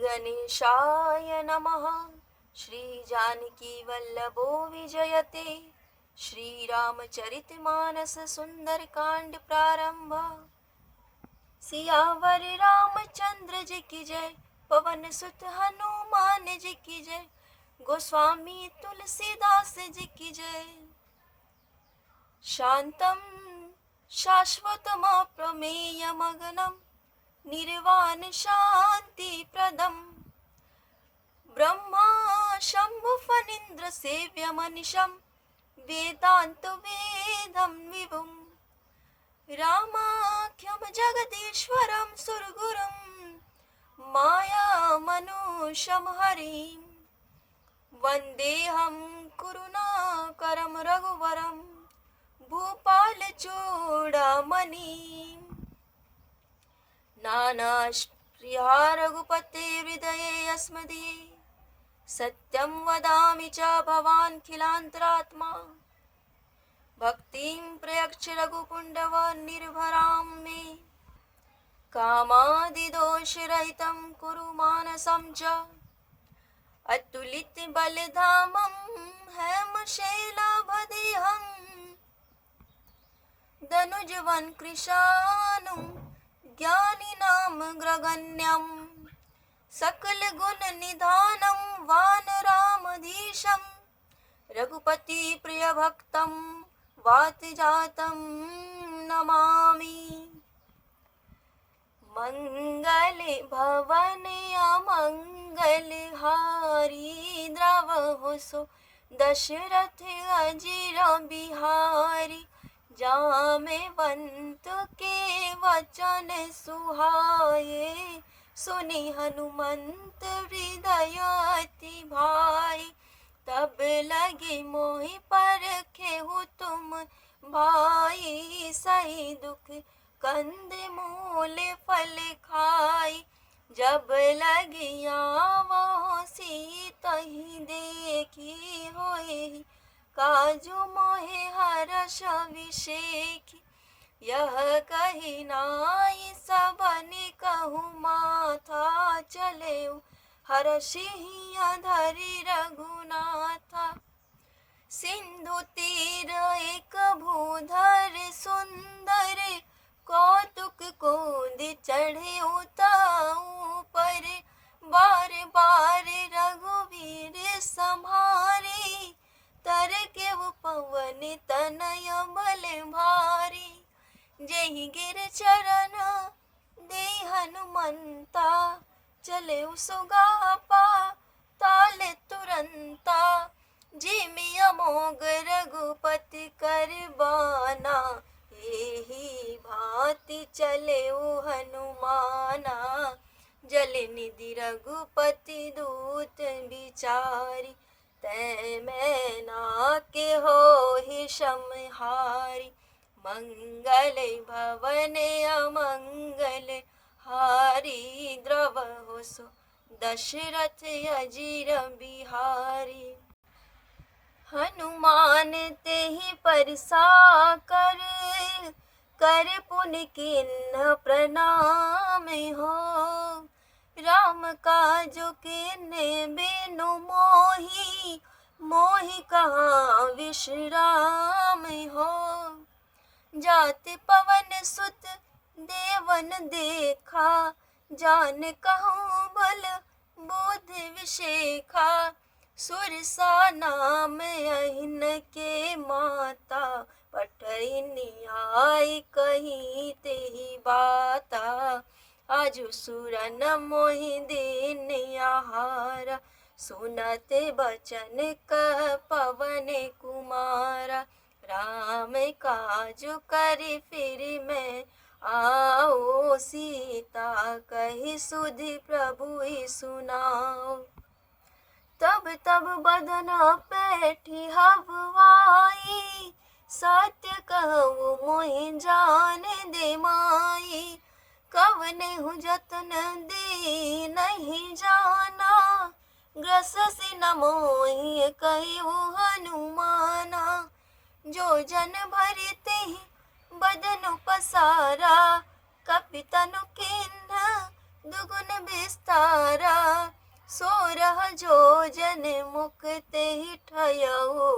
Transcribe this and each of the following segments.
गणेशाय नमः। श्री जानकी वल्लभो विजयते। श्री रामचरितमानस सुंदर कांड प्रारंभ। सियावर रामचंद्र जी की जय, पवन सुत हनुमान जी की जय, गोस्वामी तुलसीदास जी की जय। शांतं शाश्वतमप्रमेयमगनं निर्वाण शांति प्रदम, ब्रह्मा शंभु फणीन्द्र सेव्यमनिशं वेदांत वेदं विभुं, रामाख्यं जगदीश्वरं सुरगुरुं मायामनुषं हरिं, वन्देऽहं करुणाकरं रघुवरं भूपालचूडामणिं। नानाप्रिया रघुपते हृदये अस्मदीये, सत्यं वदामि च भवान्खिलान्तरात्मा। भक्तिं प्रयच्छ रघुपुण्डव निर्भरां मे, कामादिदोषरहितं कुरु मानसं च, अतुलित बलधामं हेमशैलाभदेहं, दनुजवन कृशानुं ज्ञानिनामग्रगण्यं, सकल गुण निधानं वानरामधीशं, रघुपति प्रिय भक्तं वातजातं नमामि। मंगल भवन अमंगल हारी, द्रवहु सो दशरथ अजिर बिहारी, जामेवंत के वचन सुहाए, सुनि हनुमंत हृदय अति भाई, तब लगे मोहि परखेहु तुम भाई, सही दुख कंद मूल फल खाई, जब लगी आवो सीतहि देखी, होए काजू मोहे हर्ष विषेखी, यह कही नाई सबनि कहु माथा, चलेउ हर्षि धरि रघुनाथा। सिंधु तीर एक भूधर सुंदर, कौतुक कोद चढ़े उताऊ पर, बार बार रघुवीर संहारे, तर के वो पवन तनय बल भारी, जेहि गिर चरण दे हनुमंता, चले सुगापा ताल तुरंता, जिमि अमोघ रघुपति करबाना, एहि भांति चले हनुमाना, जल निधि रघुपति दूत बिचारी, तै मैना के होहि समहारी, मंगल भवन अमंगल हारी, द्रवहु सो दशरथ अजिर बिहारी। हनुमान तेहि परसा कर पुनि किन्ह प्रणाम हो, राम काजु किन्हे बिनु मोहि, मोहि कहाँ विश्राम हो, जाति पवन सुत देवन देखा, जान कहूँ बल बुद्धि विशेखा, सुरसा नाम अहिन के माता, पठैनी आई कही तेहि बाता, आजु सुरन मोहि दीन आहारा, सुनते बचन कह पवन कुमारा, राम काजु करि फिर मैं आओ, सीता कहि सुधि प्रभु ही सुनाओ, तब तब बदन पैठी हवाई, सत्य कहु मोहि जान दे माई, कवने हूँ जतन दे नहीं जाना, ग्रससि न मोहि कहिउ हनुमाना, जो जन भरते बदनु पसारा, कपितनु किन्ह दुगुन विस्तारा, सोरह जोजन मुक्त ही ठयऊ,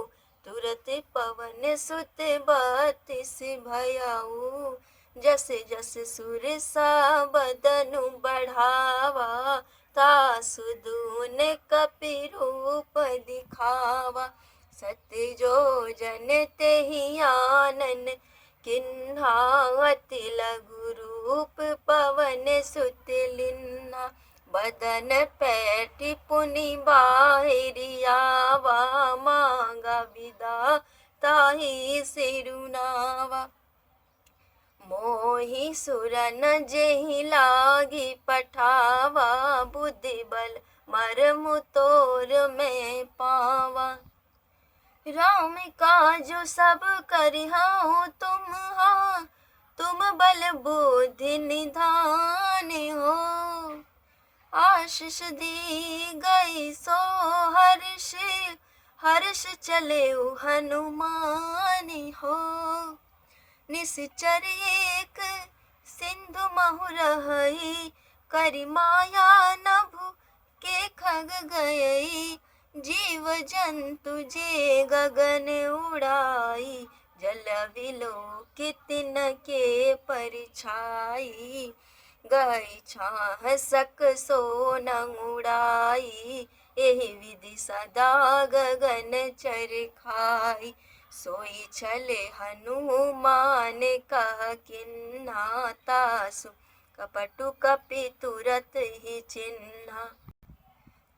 तुरत पवन सुत बत्तीस भयऊ। जस जस सुर सा बदनु बढ़ावा, तासु दून कपि रूप दिखावा। सत्य जोजन तेहि आनन किन्हा, अति लघु रूप पवन सुत लिन्हा। बदन पैठी पुनि बाहिरियावा, मांगा विदा ताहि सिरुनावा। मोहि सुरन जेहि लागी पठावा, बुद्धि बल मरमु तोर मैं पावा। राम काजु सब करिहु तुम बल बुद्धि निधान हो। आशीष दी गई सो हर्ष, हर्ष चले हनुमान हो। निश्चर एक सिंधु महु रहई, करि माया नभु के खग गयई। जीव जंतु जे गगन उड़ाई, जल विलोकित न के परिछाई। गई छाह सक सो न उड़ाई, एहि विधि सदा गगन चरखाई। सोई छले हनुमान कह किन्हा, तासु कपटु कपि तुरत ही चिन्हा।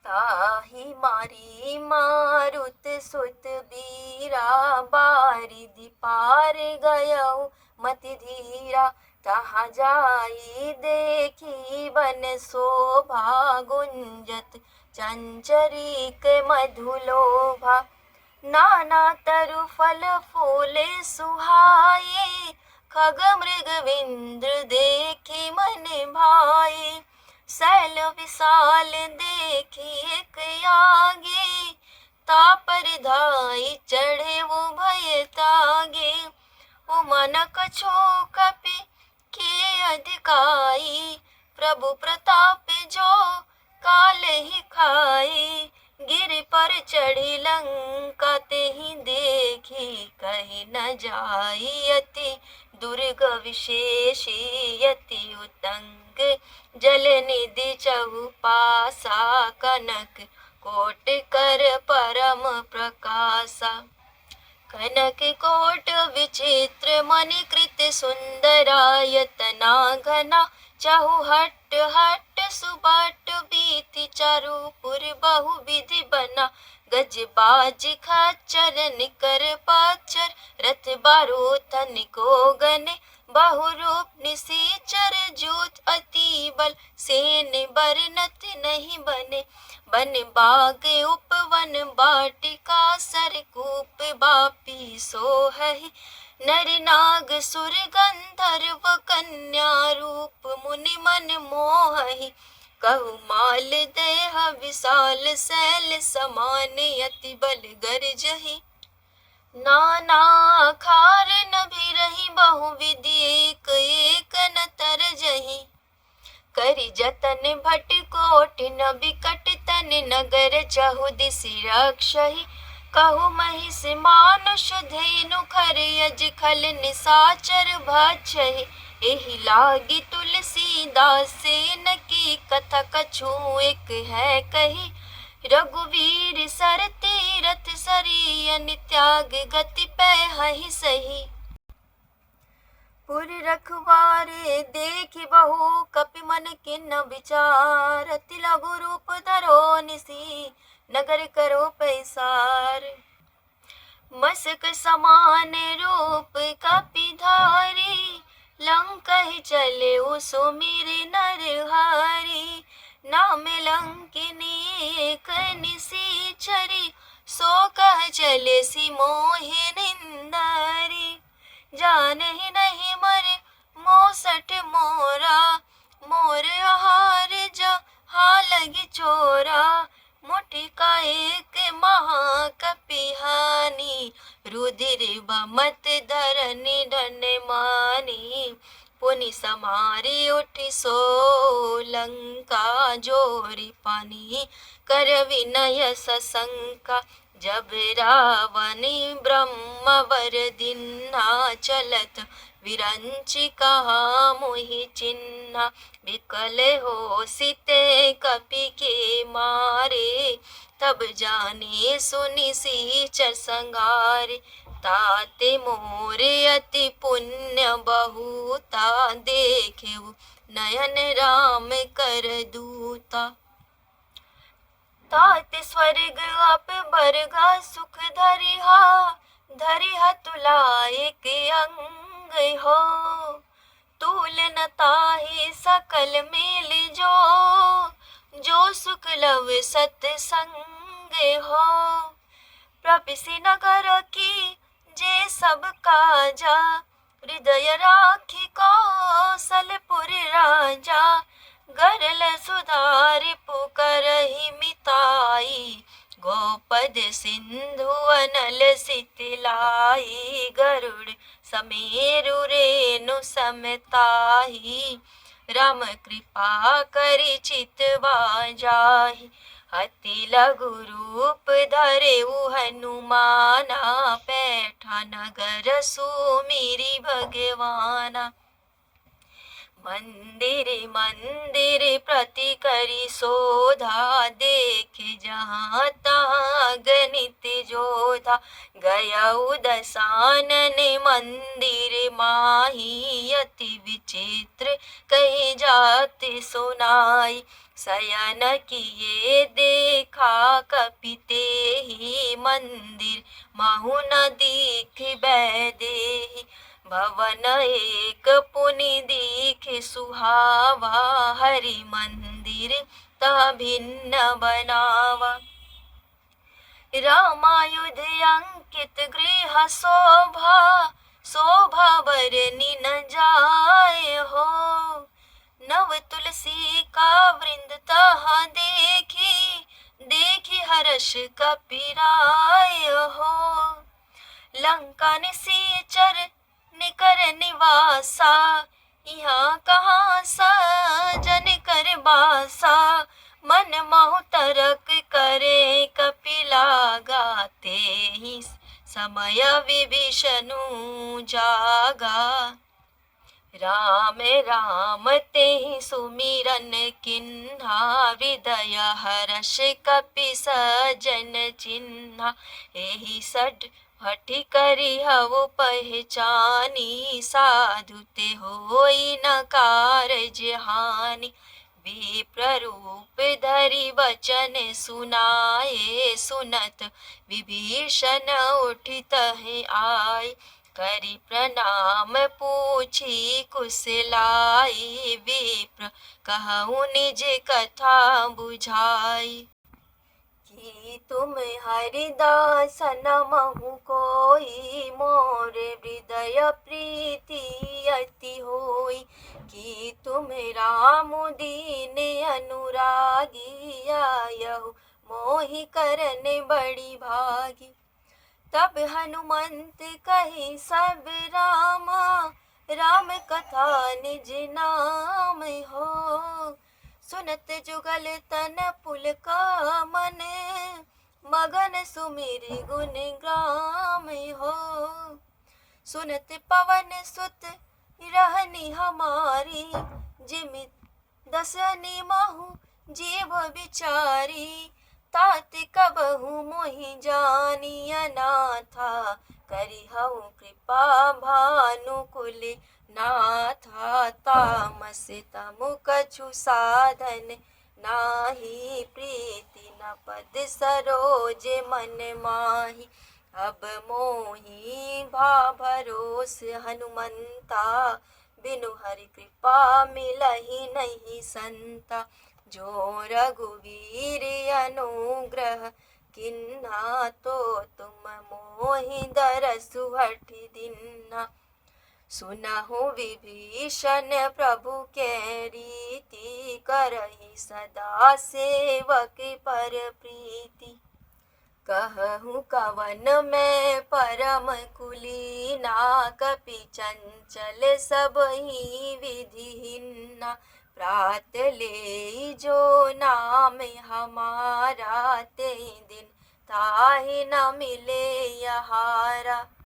ताहि मारी मारुत सुत बीरा, बारिधि पार गयऊ मति धीरा। तहाँ जाई देखी बन शोभा, गुंजत चंचरीक मधुलोभा। नाना तरु फल फूले सुहाए, खग मृग विंद्र देखी मन भाए। शैल विशाल देखी एक आगे, तापर धाई चढ़े वो भय तागे। उमन कछो कपि के अधिकाई, प्रभु प्रताप जो काल ही खाई। गिर पर चढ़ी लंका तेहि देखी, कहीं न जाई अति दुर्ग विशेषी। अति उतंग जल निधि चहुपासा, कनक कोट कर परम प्रकाशा। कनक कोट विचित्र मणिकृत सुंदरायतना घना, चहु हट हट सुबट बीति चारुपुर बहु विधि बना। गज बाज खच्चर निकर पच्चर, रथ बारूथन को गने। बहु रूप निसीचर जूत अति बल, सेन बरनत नहीं बने। बन बाग उपवन बाटिका, सरकूप बापी सोहहि। नर नाग सुर गंधर्व कन्या, रूप मुनि मन मोहहि। कहु माल देह विशाल शैल समान, अति बल गरजहि। नाना खार नभि रही, बहु विधि एक एक न तरजहि। करि जतन भट कोट न बिकट तन, नगर चहु दिसि रक्षहि। कहु महिष मानुष धेनु खर, अज खल निसाचर भक्षहि। एहि लागी तुलसीदास सेन की, कथा कछु एक है कही। रघुवीर सर तीरथ सरी, अन त्याग गति पैहि सही। पुर रखवारे देखि बहु कपि मन किन्न विचार, अति लघु रूप धरो निसी, नगर करो पैसार। मसक समान रूप कपि धारी, लंकहि चले सुमिर नरहरि। नाम लंकिनी एक निसीचरी, सो कह चले सी मोहि निंदरी। जानहि नहीं मरे मोसठ मोरा, मोर आहार जहाँ लगी चोरा। मुठि का एक महाकपिहानी, रुधिर बमत धरनि धन मानी। पुनि समारी उठी सोलंका, जोरी पानी कर विनय सशंका। जब रावण ब्रह्मवर दीन्हा, चलत विरंचि कहा मोहि चिन्हा। विकल हो सिते कपि के मारे, तब जाने सुनि सीचर संगारे। ताते मोरे अति पुण्य बहुता, देखेउ नयन राम कर दूता। ताते स्वर्ग अप बरगा सुख धरिहा, धरिहा तुलाए के अंग हो। तूल न ताहि सकल मेल जो सुख लव सत्संग हो। प्रपिसी नगर की जे सब काजा, हृदय राखी कौशलपुर राजा। गरल सुधारि पुकरहि मिताई, गोपद सिंधु अनल सितलाई। गरुड़ समेरु रेणु समताही, राम कृपा करि चितवा जाहि। अति लघु रूप धरेउ हनुमाना, पैठा नगर सुमिरि भगवाना। मंदिर मंदिर प्रति करी शोधा, देखे जहाँ तहाँ गणित जोधा। गयउ दसानन मंदिर माही, अति विचित्र कही जात सुनाई। शयन किए देखा कपि तेहि, मंदिर महु न दीख बैदेहि। भवन एक पुनि दीख सुहावा, हरि मंदिर तह भिन्न बनावा। रामायुध अंकित गृह शोभा, शोभा बरनि न जाय हो। नव तुलसी का वृंद तहाँ देखी, देखी हर्ष कपि हो। लंका निसीचर निकर निवासा, यहाँ कहाँ सजन कर बासा। मन महु तरक करे कपि लागा, तेहि समय विभीषणु जागा। राम राम तेहि सुमिरन किन्हा, हृदय हर्ष कपि सजन चिन्हा। एहि सठ हठि करि हवु पहचानी, साधु ते होई न कारज हानि। विप्र रूप धरि वचन सुनाए, सुनत विभीषण उठि तहि आए। करि प्रणाम पूछी कुशलाई, विप्र कहु निज कथा बुझाई। कि तुम हरिदास नमहु कोई, मोर हृदय प्रीति अति होई। कि तुम राम दीन अनुरागी, आयहु मोहि करन बड़ी भागी। तब हनुमंत कहि सब रामा, राम कथा निज नाम हो। सुनत जुगल तन पुलका मन, मगन सुमिरि गुण ग्राम हो। सुनत पवन सुत रहनि हमारी, जिमि दसनि महु जीव बिचारी। तात कबहु मोहि जानी अनाथा, करिहउ कृपा भानुकुल नाथा। तामस तमु कछु साधन नाही, प्रीति न पद सरोज मन माही। अब मोहि भा भरोस हनुमंता, बिनु हरि कृपा मिलहि नहीं संता। जो रघुवीर अनुग्रह किन्हा, तो तुम मोहि दरसु हठि दिन्हा। सुनहु विभीषण प्रभु के रीति, करहि सदा सेवक पर प्रीति। कहूँ कवन में परम कुलीना, कपि चंचल सब ही विधिहीना। प्रात ले जो नाम हमारा, ते दिन ताहि न मिले यहारा।